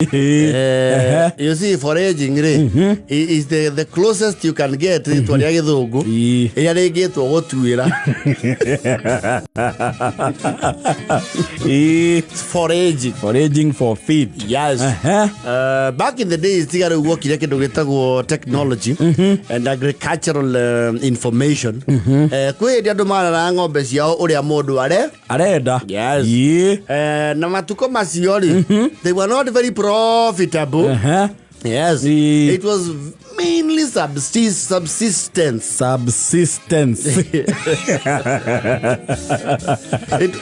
You see, foraging is the closest you can get to Wira Githungu. Ira gitwo gutuira. Foraging for feed. Yes. Back in the days, tiga rĩu guokire kĩndũ gĩtagwo technology and agricultural information. Kwĩ hĩndĩ andũ marara ng'ombe ciao ũrĩa mũndũ arenda. Yes. Na matuko macio they were not very profitable. Yes. It was mainly subsistence.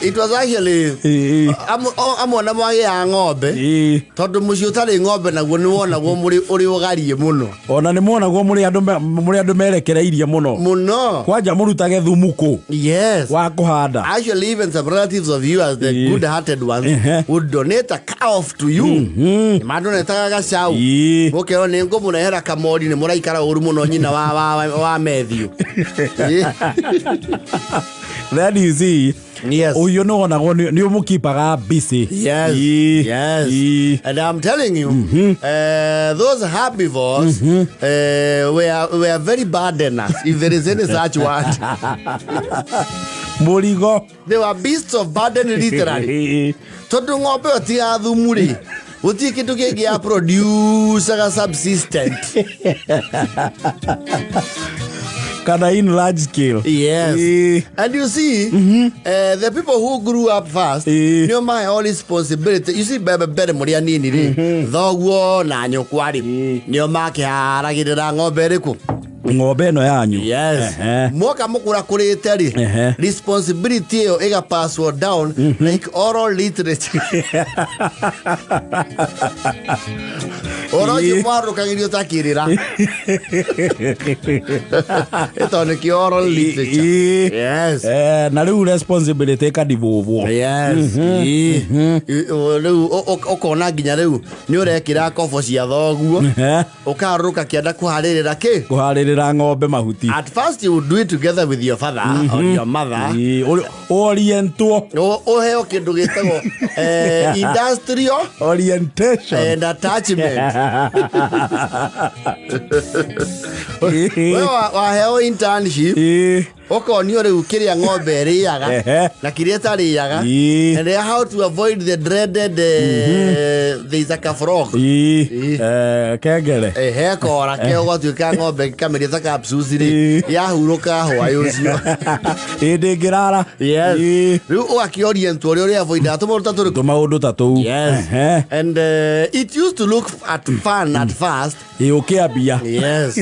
It was actually amona mwage ya ng'ombe tondu mucio tari ng'ombe naguo ni wonagwo muri uri ugarie muno ona ni monagwo muri andu merekereirie muno kwanja murutage thumuku wa kuhanda. Actually, even some relatives of you, as the good hearted ones, would donate a calf to you. Madonetaga gacau mukero ni ngumurehera kamori ni muraikara uru muno nyina wa Matthew. Then you see, yes. Oh, you know, you keep busy. Yes. And I'm telling you, those herbivores were very burdenous, if there is any such word. They were beasts of burden, literally. Todo ng'ombe otia thumuri. Uti kitu kĩngĩ produce a subsistent. Kinda in large scale. Yes. And you see, the people who grew up fast, no my all responsibility. You see, bebe muria nini thoguo na nyokwari nio makĩharagĩrĩra ng'ombe ĩrĩkũ ng'ombe no yanyu. Yes. Mwoka mukura kurĩte ri responsibility ĩyo ĩga password down like oral literature. Oro yimwaru kangirio takirira. Ito ni ki oral literature. Yes. Na rĩu responsibility ka divovwo. Yes. Rĩu okona nginya rĩu ni urekira kobo cia thoguo ukaruka kianda kuharĩrĩra ki kuharĩrĩra ng'ombe mahuti. At first you would do it together with your father or your mother. Oriento oheo kindu gitagwo industrial orientation and attachment. Waheo internship okonio rĩu kĩrĩa ng'ombe ĩrĩaga na kĩrĩa ĩtarĩaga and how to avoid the dreaded there is a frog kengere kora keo gwatuĩka ng'ombe kameria ta capsules rĩ yahurũka hwaĩ ũcio ndĩngĩrara. Rĩu ũgakĩorientwo ũrĩa avoidaga tũmaũndũ ta tũu. And it used to look fun at first ũkĩambia. Yes.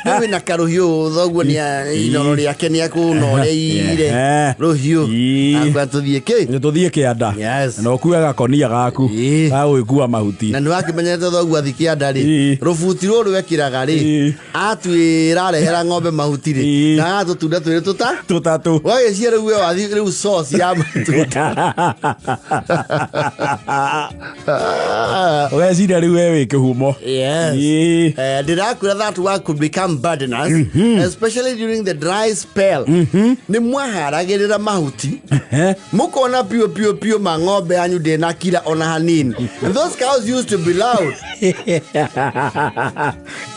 Rĩu na karuhiũ thoguo nĩ inoro rĩake nĩ akunoreire ruhiũ anga tuthie kĩanda na ũkuaga konia gaku gagwĩkua mahuti na nĩwakĩmenyete thoguo athi kĩanda rĩ rubuti rũrũ wekĩraga rĩ atwĩra arehera ng'ombe mahuti rĩ na tũtunda twĩrĩ tũtatũ wagĩcia rĩu we wathi rĩu sauce ya matunda ũgeciria rĩu we wĩ kĩhumo. Ndĩrakwĩra that work could become burdenous, especially during the dry spell. Ni mwaharagĩrĩra mahuti mukona pio ma ng'ombe yanyu ndĩna kira ona hanini. And those cows used to be loud.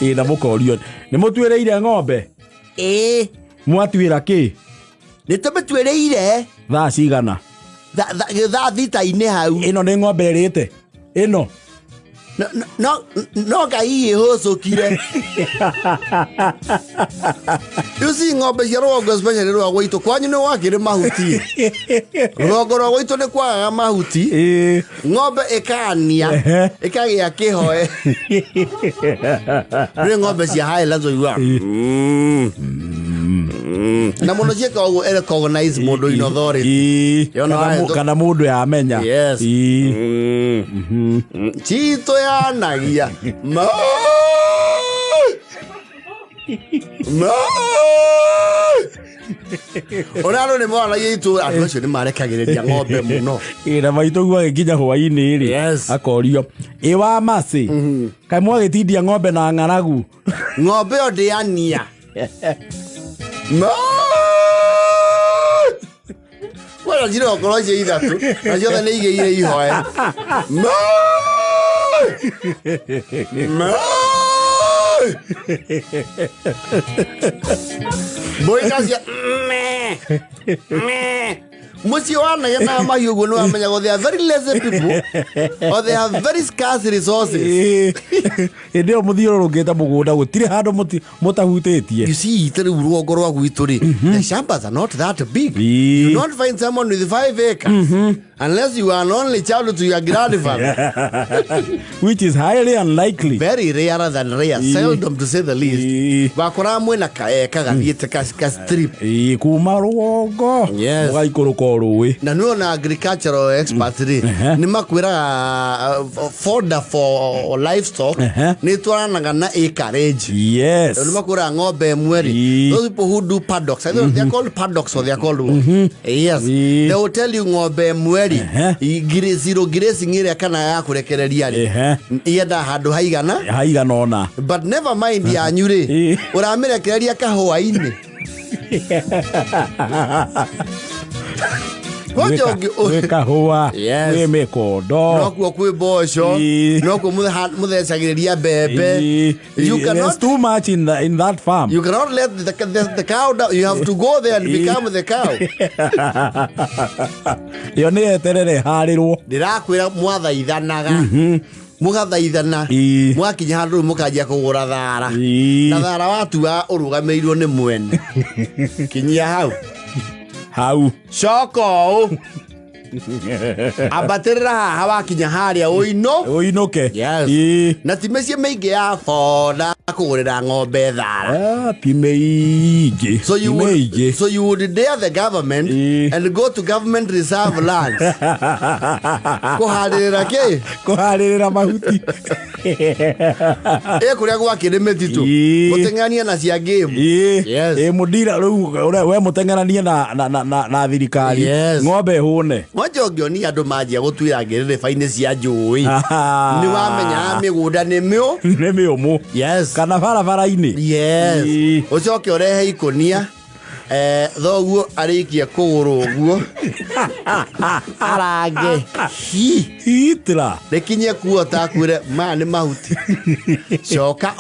Na mũkorio nĩ mũtuĩrĩire ng'ombe mwatuĩra kĩ nĩ tũmĩtuĩrĩire thaa cigana thaa thita-inĩ hau. Ĩno nĩ ng'ombe ĩrĩte ĩno no ngai ĩhũcũkire. You see, ng'ombe cia rũgongo especially rwa gwitũ kwanyu nĩ wakĩrĩ mahuti rũgongo rwa gwitũ nĩ kwagaga mahuti ng'ombe ĩkania ĩkagĩa kĩhoe. Rĩ ng'ombe cia Highlands oigua na mũno ciĩka ũguo recognize mũndũ in authority kana mũndũ yamenya. Yes. Chito yanagia ona no nĩ mwana yitu andũ acio nĩ marekagĩrĩria ng'ombe mũno na maitũguo agĩkinya hwaĩ-inĩ rĩ akorio wa macĩ kaĩ mwagĩtindia ng'ombe na ng'aragu ng'ombe ĩyo ndĩania wala jiro okorwo cie ithatũ na ciothe nĩ igĩire ihoe Boy kasia Musiwana yana mayugo no amanya they are very lazy people or they have very scarce resources. Ndio muthiro rungeta mugunda gutire handu mutahutetie. You see tari Rugongo rwa gwituri the shambas are not that big. You don't find someone with 5 acres unless you are an only child to your grandfather. Which is highly unlikely. Very rarer than rare, seldom to say the least. Bakora mwena kaeka gathiete ka strip. Kuma Rugongo. Yes. Mugaikuruko ruwi. Na nuo na agricultural experts ni makwira fodder for livestock ni twaranaga na acreage. Yes. Ni makwira ng'ombe mweri. Those people who do paddocks, I don't they are called paddocks or they are called yes. They will tell you ng'ombe mweri zero grazing area kana ya kurekereria ri. Yenda handu haigana ona. But never mind ya nyure. Uramirekereria kahwa-ini. Kahua, we mekondo. Noko kwe bosho, noko muthecagiriria bebe. There's too much in that farm. You cannot let the cow down. You have to go there and become the cow. Yo ni eterere harirwo. Ndirakwira mwathaithanaga. Mugathaithana mwakinya handu mukajia kugura thara na thara watua urugamirwo ni mwene kinyia hau shoko abaterera hawakinya haria uinoke yes na timecie meingi ya foda kugurira ng'ombe thara timeige so you would dare the government and go to government reserve lands kuharira mahuti kuria gwakire metitu mutengania na cia game yes mudira we mutengania na thirikari ng'ombe hune Ngoni andu manjia gutwira ngirire faine cia njui ni wamenya migunda ni miumu yes kana barabara-ini yes ucoke urehe ikonia thoguo arikia kuguru uguo arange hitla rekinye kuota kwire ma ni mahuti coka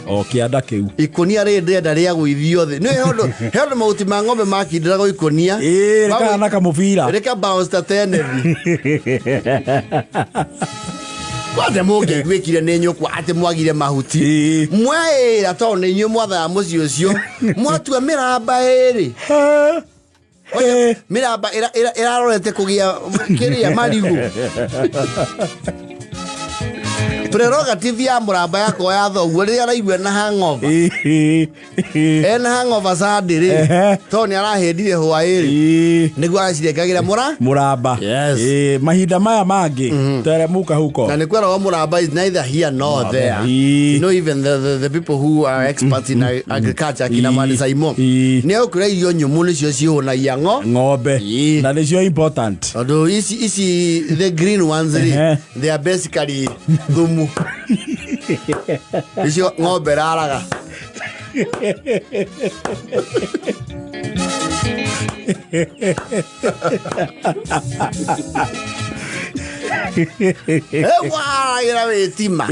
okianda kiu ikonia rindenda ria gwithio thi ni hondo mahuti ma ng'ombe makindira go ikonia rekana kamubira reka bounce tene Kwade moge gwikire ne nyokwa ate mwagire mahuti mwaira to ne nyu mwatha muci ucio mwatua miramba eri miramba irarorete kugia kiria marigu prerogative ya muramba yako ya thoguo riria araigua na hangover en hangover sadiri to ni arahindire hwairi niguo aracirekagira muramba mahinda maya mangi teremuka huko na ni kwera muramba is neither here nor there you know even the people who are experts in agriculture kina mali saimo ni okura irio nyumu nicio cihunagia ng'ombe na nicio important although isi the green ones they are basically thumu icio ng'ombe raraga ira wetima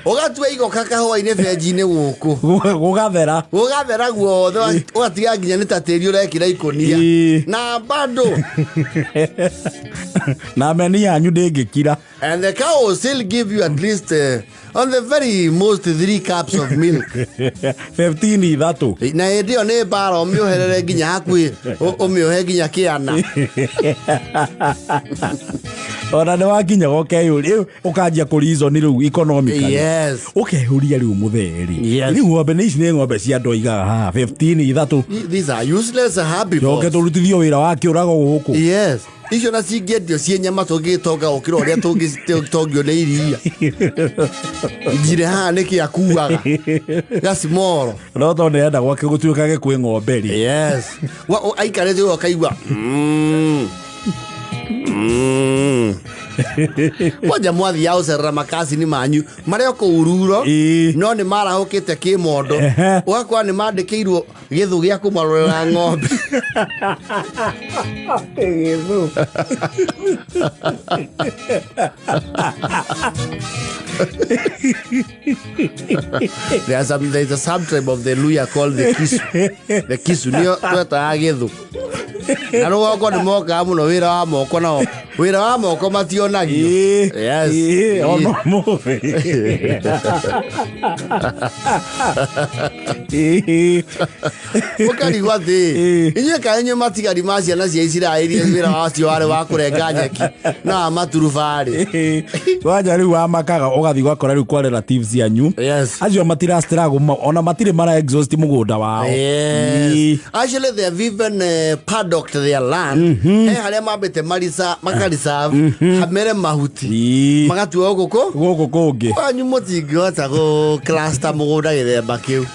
ugatua igoka kahwa-ini benji-ini guku gugathera guothe ugatiga nginya ni ta tiri urekira ikonia na bado na meni yanyu ndingikira and the cow will still give you at least on the very most 3 cups of milk 15 ithatu na ndio ne baro mioherere nginya hakwi umiohe nginya kiana ona ne wakinya gokeyuri ukanjia kurizo ni riu economically yes ukehuria riu mutheri ni ng'ombe ni ici ni ng'ombe cia ndoiga 15 ithatu these are useless happy yoke turutithio wira wa kiurago guku yes icio na cingendio cie nyama tungitonga ukira uria tungitongio ni iria njire ha ni kia kuaga gasimoro no to ne enda gwake gutuikage kwi ng'ombe ri yes aikarete ukaigua Moja mwathi yao serra makasi ni manyu mareo ko ururo no ni mara hokete kimondo wakwa ni mandikirwo githu gia kumarorera ng'ombe githu there's a subtribe of the Luya called the Kisu nio tweta githu na no wako ni moka muno wira wa moko mationagio yes ono muve ukari wathi inye kanyo matigari macia na cia Isiraeli wira wacio wale wa kurenga nyeki na maturubari waja riu wa makaga ugathi gwakora riu kwa relatives yanyu yes acio matira strago ona matire mara exhaust mugunda wao yes actually they have even paddocked their land haria mambete marisa makarisa hamere mahuti magatua guku kungi wanyu mutingihota go cluster mugunda githemba kiu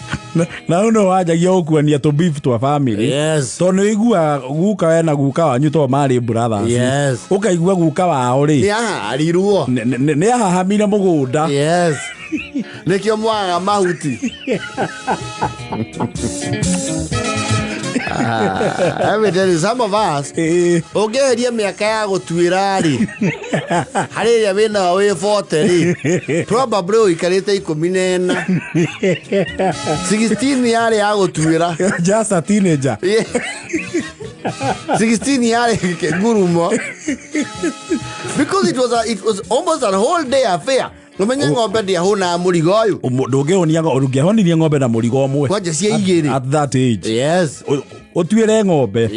na uno wajagia ukuania to beef to a family yes to no igua guka we na guka wanyu to mari brothers yes ukaigua guka wao ri ariruo ne hahamire mugunda yes nikio mwaga mahuti I will tell you, some of us ugeheria miaka ya gutuira ri hariria wina we 40 ri probably uikarite 14 16 yari ya gutuira just a teenager 16 yari gurumo because it was almost a whole day affair. Umenye ng'ombe ndia huna murigo uyu ndungehoniaga urungehonirie ng'ombe na murigo omwe kwaje cia igiri at that age yes utuire ng'ombe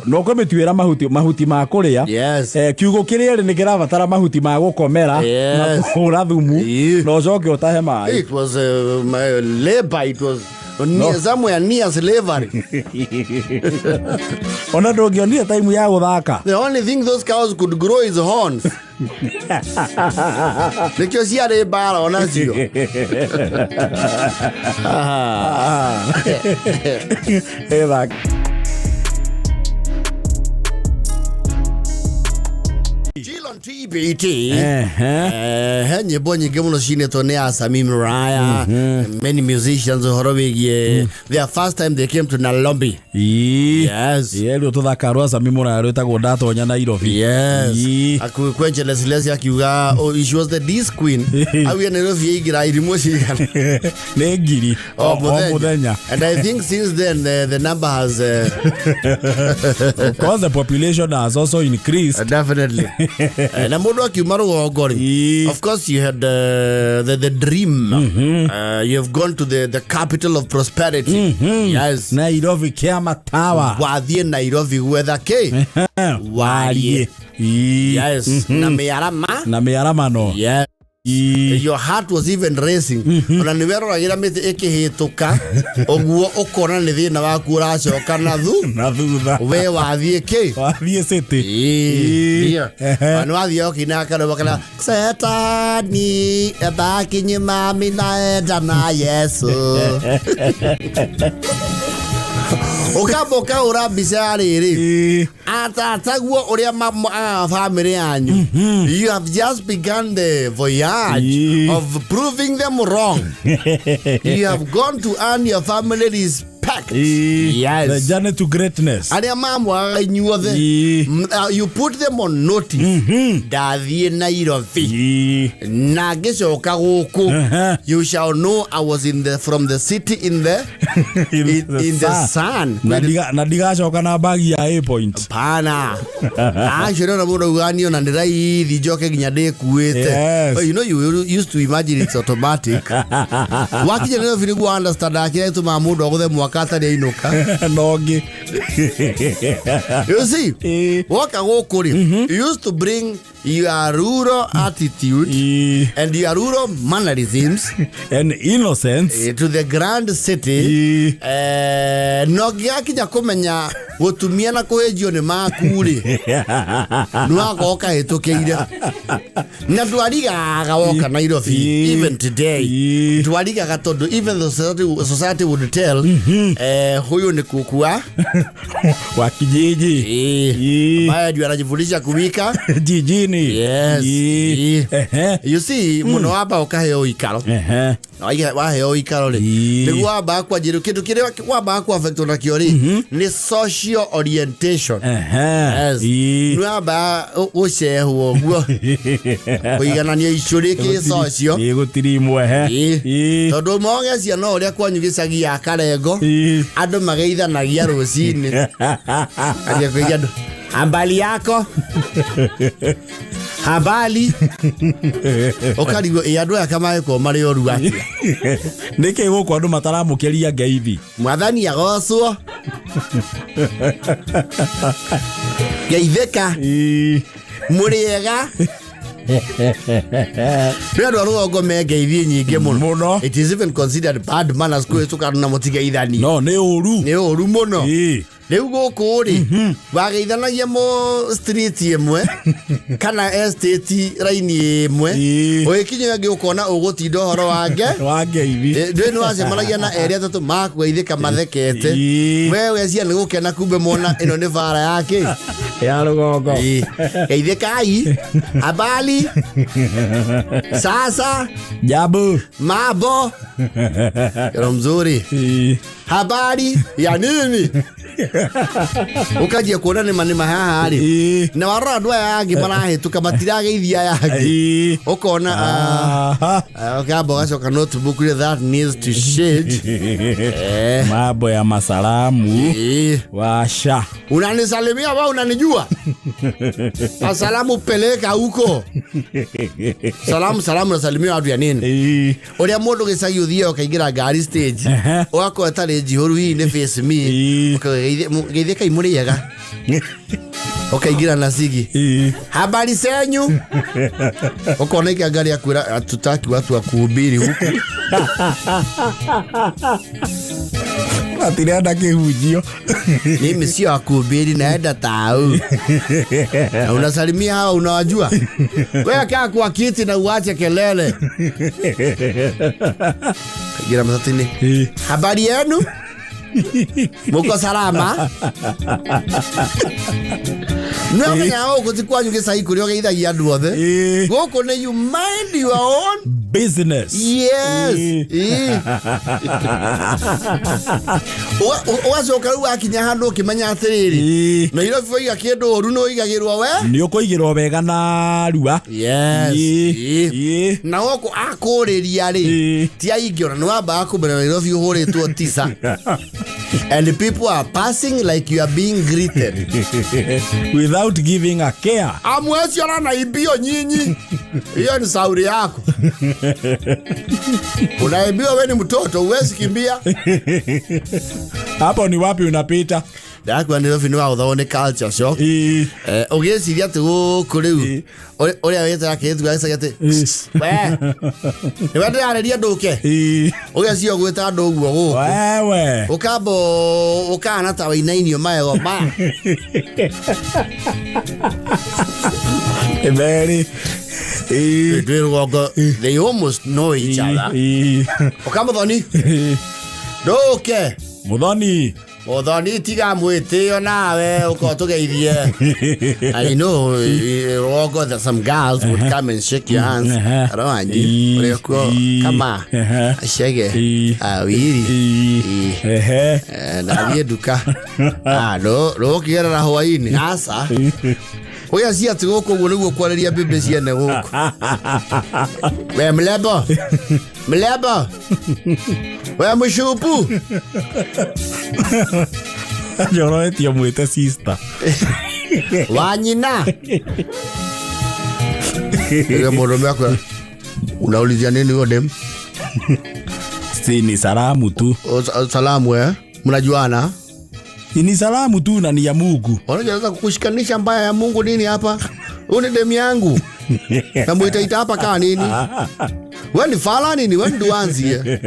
no ko mituira mahuti ma kuria yes kiugo kiria ri nikirabatara mahuti ma gukomera na kura thumu no coke utahe mai it was my labor it was somewhere near slavery ona ndungionire time ya guthaka the only thing those cows could grow is horns nikyo ciarĩ mbara onacio TBT nyimbo nyingĩ mũno cinĩtwo nĩ Asami Mraya many musicians horo wĩgiĩ their first time they came to Nairobi yes rĩu tũthakarwo Asami Mraya rwĩtagwo ndatonya Nairobi yes akwenjele Celestia akiuga she was the disc queen awia Nairobi yaingĩra irimũ cigana nĩ ngiri o mũthenya and I think since then the number has of course the population has also increased definitely na mundu akiuma Rugongo of course you had the dream you have gone to the capital of prosperity yes Nairobi kiama tawa wathie Nairobi gwetha ki warie yes na miarama no yes your heart was even racing ona ni weroragira miti ikihituka oguo ukona ni thina waku uracoka na thutha we wathie city ana wathie okina kana setani ebakinyi mami na enda na Yesu ukaboka urabisa riri atataguo uria family yanyu you have just begun the voyage of proving them wrong you have gone to earn your family respect yes the journey to greatness aria mamwa inyuothe you put them on notice dathie Nairobi na ngicoka guku you shall know I was from the city in the the sun na ndigacoka na bagi ya A point pana actually na mundu uganio na ndiraithi njoke nginya ndikuite you know you used to imagine it's automatic wakije ndio vile go understand akira tu mamundu aguthe mwaka atari ainuka nongi you see waka gukuri you used to bring your rural attitude and your rural mannerisms and innocence to the grand city no giakinya kumenya gutumia na kuhenjio ni maku ri nwagoka hitukiire na ndwarigaga woka Nairobi even today ndwarigaga tondu even the society would tell huyu ni kukua wa kijiji baya ndio anajifundisha kuwika jijini. Yes. You see muno hapa ukaheo ikaro waheo ikaro ri niguo wamba kwa jiru kindu kire wamba kwa affect na kiori ni social orientation. Yes. Ni wamba ucehuo guo kuiganania icuri ki social gutirimwe tondu monge cia no uria kwanyu gicagi ya Karengo andu mageithanagia rucini aje kuiga ambali yako habali okarigo iandu akamae ko mari oru atia nike guko andu mataramukeria ngeithi mwathani agocwo geitheka muriega Ndio Rugongo me ngeithi nyingi muno. It is even considered bad manners kuhituka na mutigeithani. No ni uru muno. Riu guku ri wageithanagia mo street imwe kana estate line imwe ugikinya ngi ukona ugutinda horo wange ngeithi ndio ni wacemanagia na area tatu makugeithika mathekete wewe cia ni gukena kumbe mona ino ni vara yake ya Rugongo geithikai abali sasa jabu mabo kero mzuri habari ya nini ukajia kuona ni manima haha ari na warora andu aya angi marahituka matirageithia yangi ukona ukamba gacoka notebook that needs to change mambo ya masalamu washa unanisalimia wewe unanijua asalamu peleka huko salamu nasalimia watu ya nini uria mundu gicagi uthie ukaingira ngari stage wako atari jihoru hii ne face me ukageithia imuriega ukaingira na sigi habari senyu ukona iki ngari akwira atutaki watu wa kuhubiri huku atirenda kihunjio mimi sio akuhubiri naenda tau na unasalimia hawa unawajua wewe kaa kwa kiti na uache kelele kagira matini habari yenu muko salama no yao kutikwanyu gicai kurio geithagia andu othe goko ne you mind your own business. Yes. Wacoka rĩu akinya handu ukimenya atiriri Nairobi oiga kindu oru no igagirwo we ni ukuigirwo wega na rua. Yes. Na goko akuriria ri ti aingiona no amba kumenya Nairobi uhuritwo tisa and the people are passing like you are being greeted without giving a care. Amwezi ona na ibio nyinyi hiyo ni sauri yako unaibio wewe ni mtoto uwezi kimbia hapo ni wapi unapita Dakwa ndio fino wa udhone culture shock ogesiria tu kuriu oria weta yake tu gasa yate we ni wende areria nduke ogesio gweta nduguo guku wewe ukabo ukana ta wainainio maego ma very they almost know each other ukamo thoni nduke Muthoni tiga mwitio nawe ukotugeithie. I know Rugongo that some girls would come and shake your hands. Arowanji ureko kama ashege awiri na bieduka ro kigera na Hawaii asa oya cia tigoko guo niguo kwareria bibi ciene guku we mlebo we mushupu Joroetio mwite sister wanyina ile mwanaume wako unaulizia nini wewe dem ni salamu tu salamu mnajuana ni salamu tu na ni ya Mungu unaweza kukushikanisha mbaya ya Mungu nini hapa uni dem yangu na muitaita hapa kaa nini wewe ni falani ni wewe nduanzie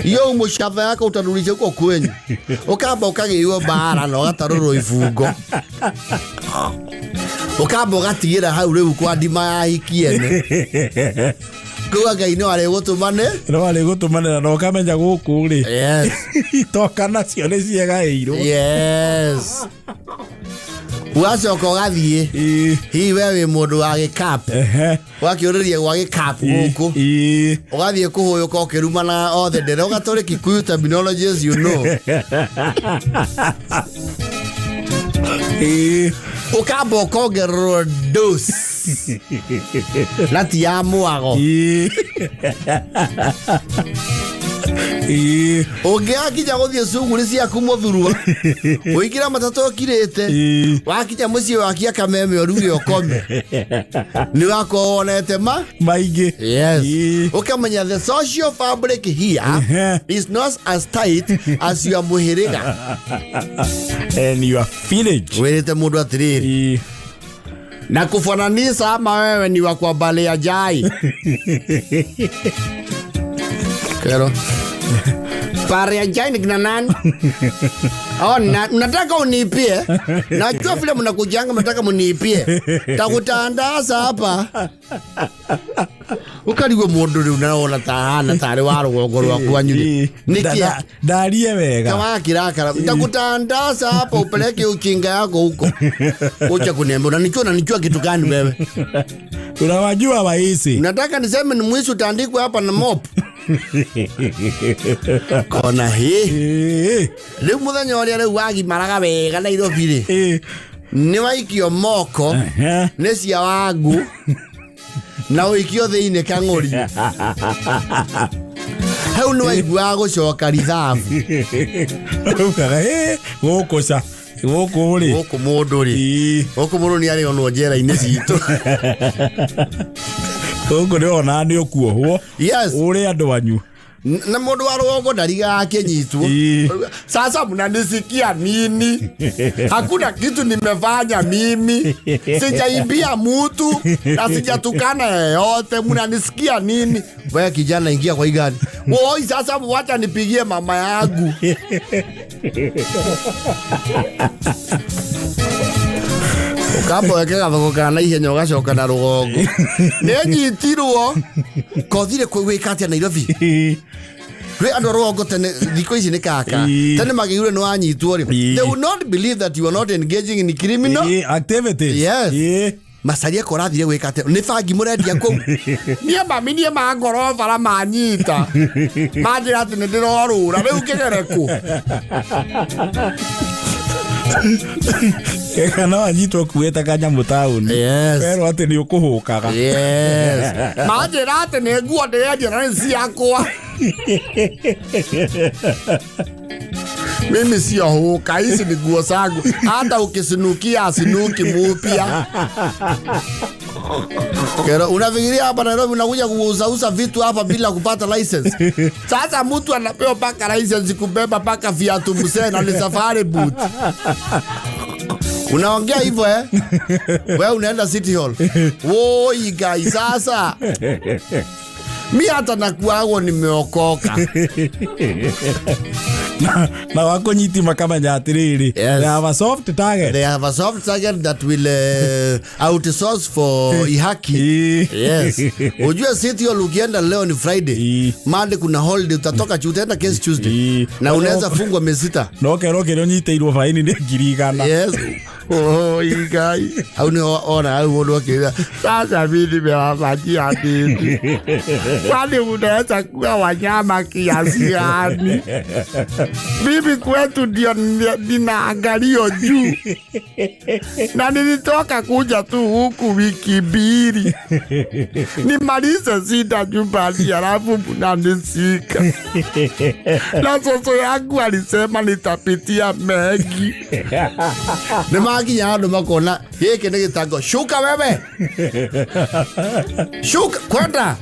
iyo mushava yako utarulisha huko kwenyu ukamba ukagiyo bara no gataruro ifungo ukamba ugatigera hau riu kwa ndima ya hikiene kwa Ngai no ale gutumane no kamenya guku ri yes toka nacio ni ciegairwo yes wacoka ugathie hi wewe mundu wa gikap wakiuriria gwa gikap guku ugathie kuhuyuka ukirumana othe ndere ugatore Kikuyu terminologies you know ukamba ukongererwo dos lati ya mwago ungiakinya guthie cuguri ciaku muthurwa uikira matatu kirite wakinya mucii wakia kameme oruge okome ni wako onete maingi yes ukamenya the social fabric here is not as tight as your muhiriga and your village wirite mundu atiriri na kufananisha ama wewe ni wa kwa bale ya jai kero pare ya jai ni kina nani nataka unipie najua vile mnakujanga mnataka mniipie takutandaza hapa ukariwe mundu riu naona tahana tari wa rugongo rwa kwanyu nikia darie wega kama kirakara takutandaza hapa upeleke ukinga yako huko ucha kuniambia unanichua kitu gani wewe unawajua waisi nataka niseme ni mwisu utandikwe hapa na mop kona hii leo muthenya uri ari wagi maraga wega Nairobi ri ni waikio moko ne cia wangu na wikio thiine kang'ori hau ni waigua gucoka rithabu gukuca guku ri guku mundu ni ari ono njera-ini citu guku ni ona ni ukuohwo yes uri andu anyu na mundu wa rugongo ndariga akinyitwo sasa mnanisikia nini hakuna kitu nimefanya mimi sijaibia mtu na sijatukana yeyote mnanisikia nini wewe kijana ingia kwa igani woi sasa wacha nipigie mama yangu ukamba wekega thogokana na ihenya ugacoka na rugongo nenyitirwo kothire kwika atia Nairobi we andu rugongo tene thiko ici ni kaka tene magiure no anyitwo ri they will not believe that you are not engaging in criminal activities yes masaria korathire gwika atia ni bangi murendia kou nie mangoro bara manyita manjira ati ni ndirorura riu kigereku kana anyitwo kueta kanyamu tauni pero ati ni ukuhukaga manjira ati ni nguo ndirendia na ni ciakwa mimi sio huka hizi ni nguo zangu hata ukisinukia sinuki mupya kero unafikiria hapa Nairobi unakuja kuuza vitu hapa bila kupata license sasa mtu anapewa paka license kubeba paka viatu msena ni safari boot unaongea hivyo wewe unaenda City Hall woi guys sasa mi hata nakuago nimeokoka na wako nyiti makamenya atiriri they have a soft target that will outsource for ihaki yes ujue City Hall ukienda leo ni Friday Monday kuna holiday utatoka utaenda case Tuesday na unaweza fungwa miezi 6 roke nyiteirwo faini ni 1,000 yes igai au ni ona au mundu akira sasa mimi nimewafanyia nini kwani unaweza kuwa wanyama kiasi gani mimi kwetu ndio ninaangalio juu na nilitoka kuja tu huku wiki mbili nimalize sita nyumbani alafu mnanisika na soso yangu alisema nitapitia mengi makinya andu makona hiki ni gitango shuka wewe shuka kwenda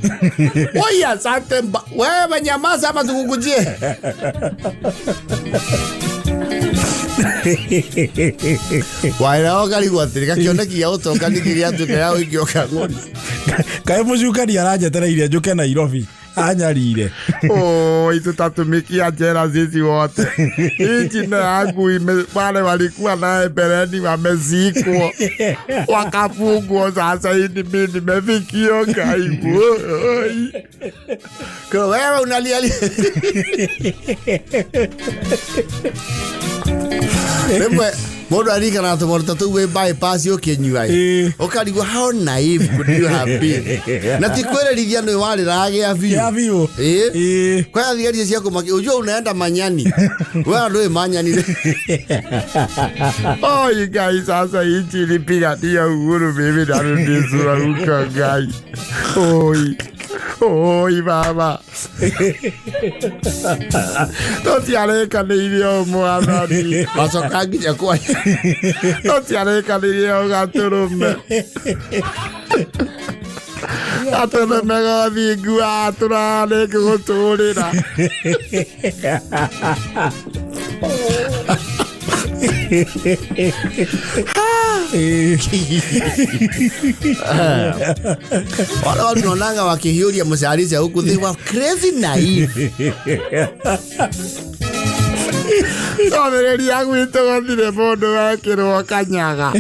oya sante wewe nyamaza ama tukukujie waira okari gwatirika kioneki ya utoka nikiria tuke yao ikioka Ngoni kae mucukari arajetereire njuke Nairobi anyarire itutatumikia jera sisi wote. Jina yangu wale walikuwa naye mbeleni wamezikwa wakafungwa. Sasa hivi mimi nimefikio kaibu. Kwa wewe unalia Modo alika na tomorta tu we bypass yo kenyuai. Okaligo how naive could you have been? Na tikwere livia no wale rage aviu. Aviu. Kwa hiyo siako maki unajua unaenda manyani. Wewe ndio manyani. Oh you guys sasa hichi lipiga dia uhuru mimi narudi sura uka guy. Oi baba. Totiareka nilio mwanani. Masokangi ya kwa. Totiareka nilio gaturume. Aturume gavingu aturane guturira. Wala watu nonanga wakihiuria musarisi huku they were crazy naive. Somereri yangu itogothire mundu wekirwo kanyaga.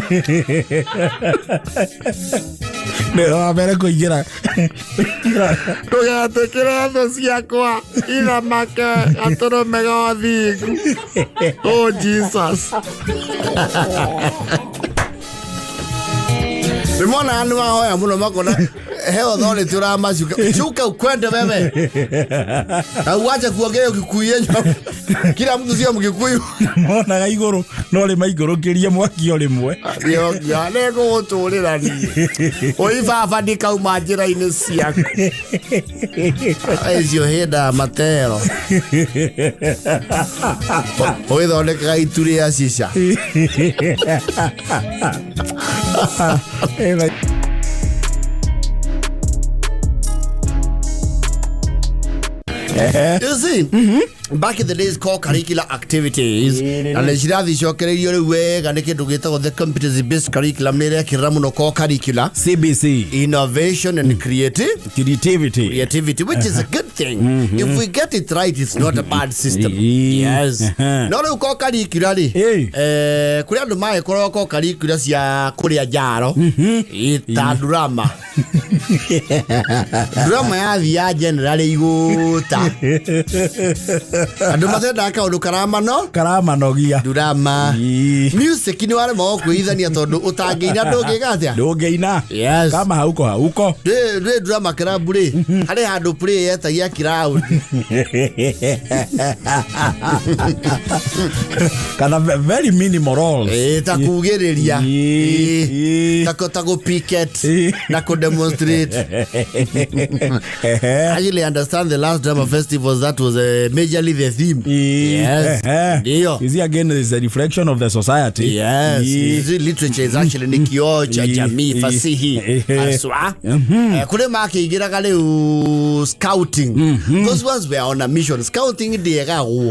Nero wabere kuingira. Tugetekere tho ciakwa iramake aturume gathingu. Oh Jesus. Simona anu wahoya muno makona heo thoni turamacuka chuka ukwende wewe. Na uache kuongea Kikuyu yenyu. Kila mtu sio Mkikuyu. Mona ga iguru no le maiguru kiria mwaki ole mwe. Yo yale go turira ni. Oi baba ndikauma njira-ini ciaku. Ezio heda matero. Oi thondeka ituri ya shisha. You see, back in the days called curricular activities, and the Shiravi Shokerio way, and the kid to get the competency based curriculum, Kiramuno called curricula, CBC, innovation and creativity, which is a good thing. If we get it right, it's not a bad system. Yes. No, no, call curricula. Kuriando Mai call curricula, ya Korea Jaro, it's drama. Drama ya generally guta. Andu matenda undu karama no gia drama music ni wale mo kuithania tondu utangeina ndungigatia ndungeina yes kama hauko de drama club ri hari handu play yetagia crowd kana very minimal roles takugiriria takotago picket na ko demonstrate. I really understand the last drama festivals that was majorly the theme. Yes. Is again is a reflection of the society. Yes. Literature is actually nikio cha jamii fasihi aswa. Kule makiigiraga leo scouting. Those ones were on a mission. Scouting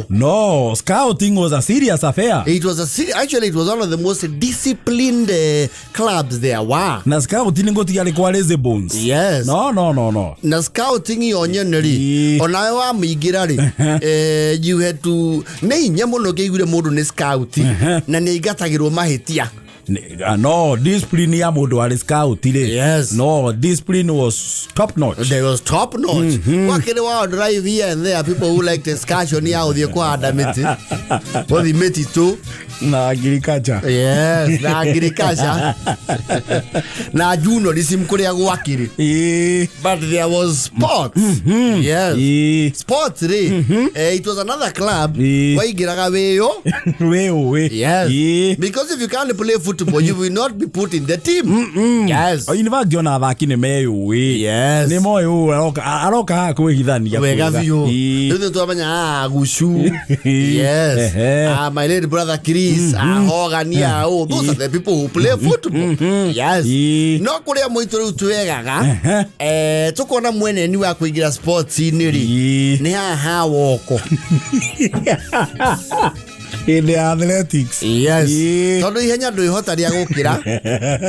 no, scouting was a serious affair. It was actually it was one of the most disciplined clubs there were. Na scouting ngotiale kwa lazy bones. Yes. No. Na scouting yonyoneri onawe wa muigirari you had to nei nyamuno geigure mundu ni scout na ni igatagirwo mahitia. No, discipline ya mundu wa scout ile. Yes. No, discipline was top notch. They was top notch. Wakini wa drive here and there people who like excursion ya uthie kwa adamiti. What the meti to na agriculture. Yes, na agriculture. Na juno lisimkuria gwakiri. But there was sports. Yes. Sports it was another club. Waigiraga weyo. Yes. Because if you can't play football, you will not be put in the team. Yes. In fact, you na thaki ne meyo. Yes. Ni moyo aroka kuhithania. Wegavio. Ndio twamanya gushu. Yes. My little brother Chris. Hogania. Those are the people who play football. Yes. No kuria moitoro twegaga. Tukona mwene ni wa kuigira sports iniri. Ni haha woko. in the athletics. Yes. Tondu ihenya ndu ihota ria gukira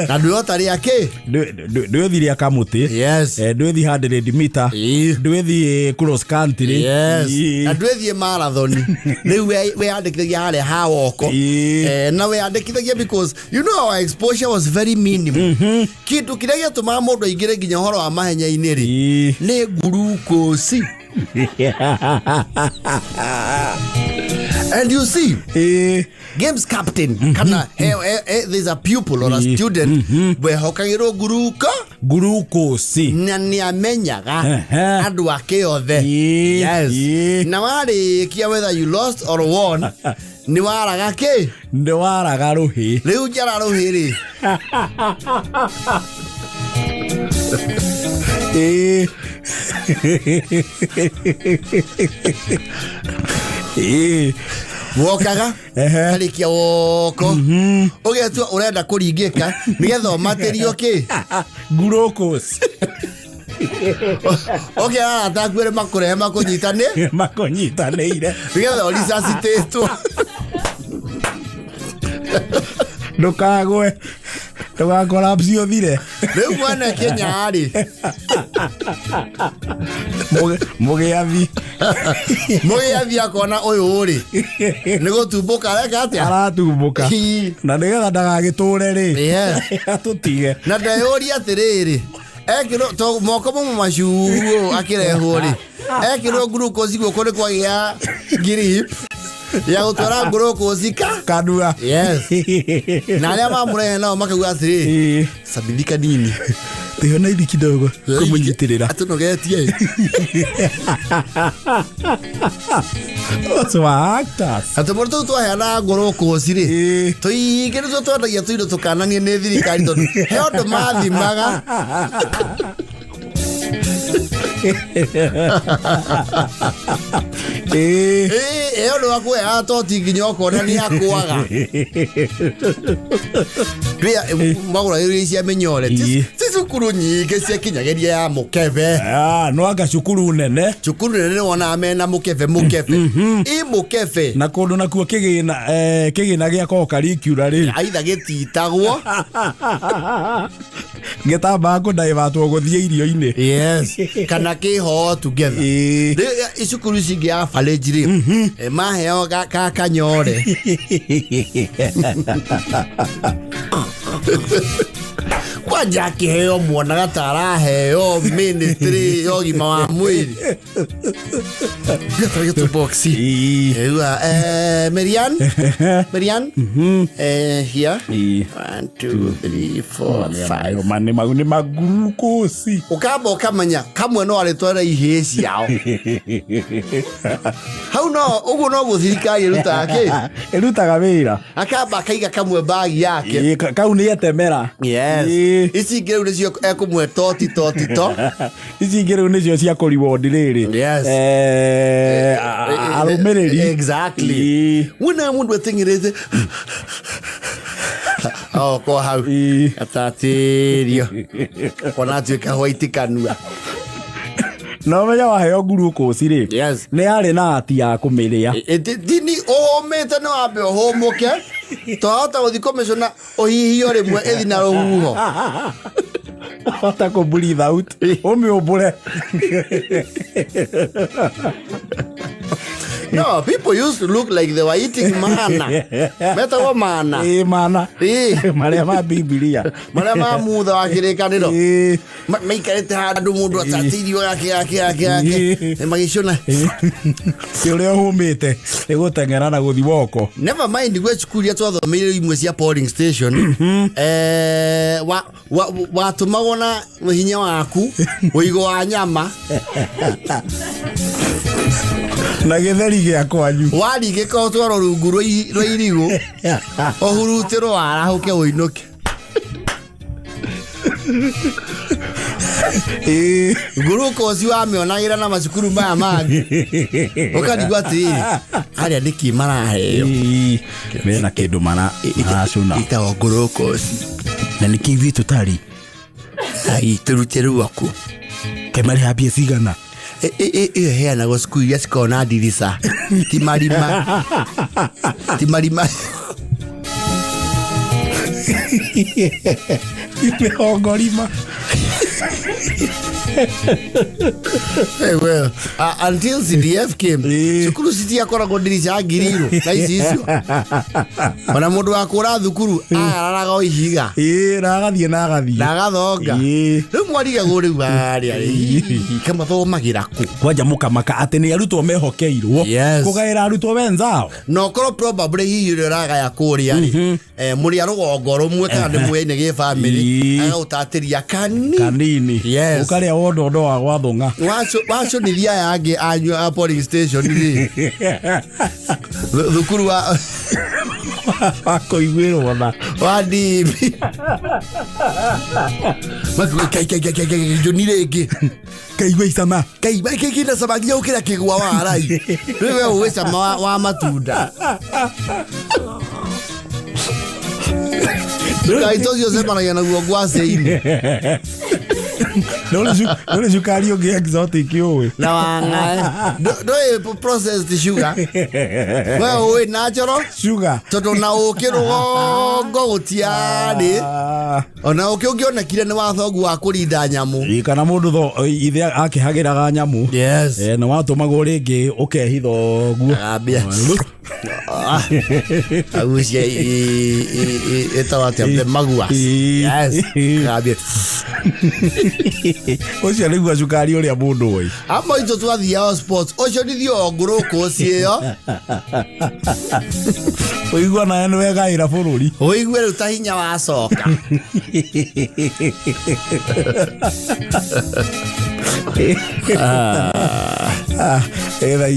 na ndu ihota ria ki ndu ethi ria kamuti. Yes. Ndu ethi 100 meter. Ndu ethi cross country. Yes. Na ndu ethi marathon. Riu we andikithagia haria ha woko. Na we andikithagia because you know our exposure was very minimal. Kindu kiria gituma mundu aingire nginya horo wa mahenya iniri ni glucose. And you see, games captain, kana there's a pupil or a student we hokagiro glucose na ni amenyaga andu ake othe. Yes. Na wari kia whether you lost or won ni waraga ke ni waraga ruhi riu jara ruhi ri wokaga harikia woko ugetua urenda kuringika nigetha material ki glucose atakwire makure makunyitane makunyitanire nigetha resuscitate ndukagwe collapse othire riu mwana Kenya ari mugiathi akona uyu uri nigutumbuka reka atia aratumbuka na nigetha ndagagiture ri atutige na ndayuri atiriri ekiro to moko mo mashuru akirehwo ri ekiro glucose guko ni kwagia grip ya utora glucose kadua. Yes. Na aria mamure nao makaguga atiri sabidika nini Teo na idi kidogo kumunyitirira atunogetie so actors atumurtu twahana glucose ri tuigire twatwagia tuindo tukananie ni thirikari tondu he undu mathimaga ndo wakwe atoti nginya okona ni akwaga ria magura iri cia menyore cukuru nyingi cia kinyageria ya mukebe no anga cukuru nene wona mena mukebe i mukebe na kundu nakuo kigina gia ko curricular ri aitha gititagwo gitamba ko daivatwo guthie irio-ini. Yes. Kana kiho together icukuru cingi ya falejiri maheo kanyore kwanja kiheo mwana gatara heo ministry yogima wa mwiri gatayo to boxi Marian here 1 2 3 4 5 mane maguni maglucose ukamba ukamanya kamwe no aritwara iheci yao hau no ugu no guthirikari irutaga wira akamba kaiga kamwe bagi yake kau ni etemera. Yes. Ici ngireu nicio ekumwe toti ici ngireu nicio cia ku reward riri. Yes. Arumiriri. Exactly. Wona mundu atingirete ko hau atatirio kona tuika white kanua no menya waheo glucose ri. Yes. Ni ari na ati ya kumiria dini omete no ambe homoke tohota uthikomeshona ohihio rimwe ethi na ruhuho hota ko breathe out omiobure. No, people used to look like they were eating manna. Meta wa manna. Manna. Maria ma Biblia. Maria ma mutha wa kirikaniro. Maikarete handu mundu atatirio yake. Magicona. Ule humite. Egotengera na guthi woko. Never mind gwe cukuru ya twathomeire imwe cia polling station. Watumagona hinya waku uigo wa nyama. Na githeri gia kwanyu warige ko twaro rungu rwa irigo ohurutiro arahuke uinuke glucose wa mionagira na macukuru maya mangi ukadigwa atiri aria ndiki maraheo mena kindu mana acuna itawa glucose na nikivi tutari ai turutiru waku kemari habia cigana heana go school yes kona dirisa timarima Imehongorima. Hey, well, until CDF came, cukuru city akoragwo ndirisa ngiriro na icio ona mundu akura thukuru araraga o ihiga nagathie nagathonga riu mwariga guri bari kama thomagira ku kwanja mukamaka ati ni arutwo mehokeirwo kugaira arutwo benzao no korwo probably hihi raga ya kuria ri muri arugongo rumwe kana ndi mwene ge family agutatiria kanini ukaria wondo wa gwathunga wacho ni ria yange anyu a police station ri thukuru wa akoigwirwo na wadibi kai jonire ngi kaigwa isama kaigwa sama nginya ukira kigwa wa arai wewe uwe sama wa matunda kaitozi osema na yana guogwase ini Nole sukari onge exotic yowe. Na wanga. Do processed sugar. Well, we natural sugar. Toto na okirugongo gutiari. Ona ukiona kire ni wathogu wa kurinda nyamu. Kana mundu tho ithe akihagiraga nyamu. Yes. Na watumago ringi ukehitho guo. Abia. Agusia etawatia magua. Yes. Abia. Ocio niguo cukari uria mundu oi amo ito twathia sports ocio nithio nguruko cio oigwa na eno wegaira bururi oigwe riu ta hinya wa soka era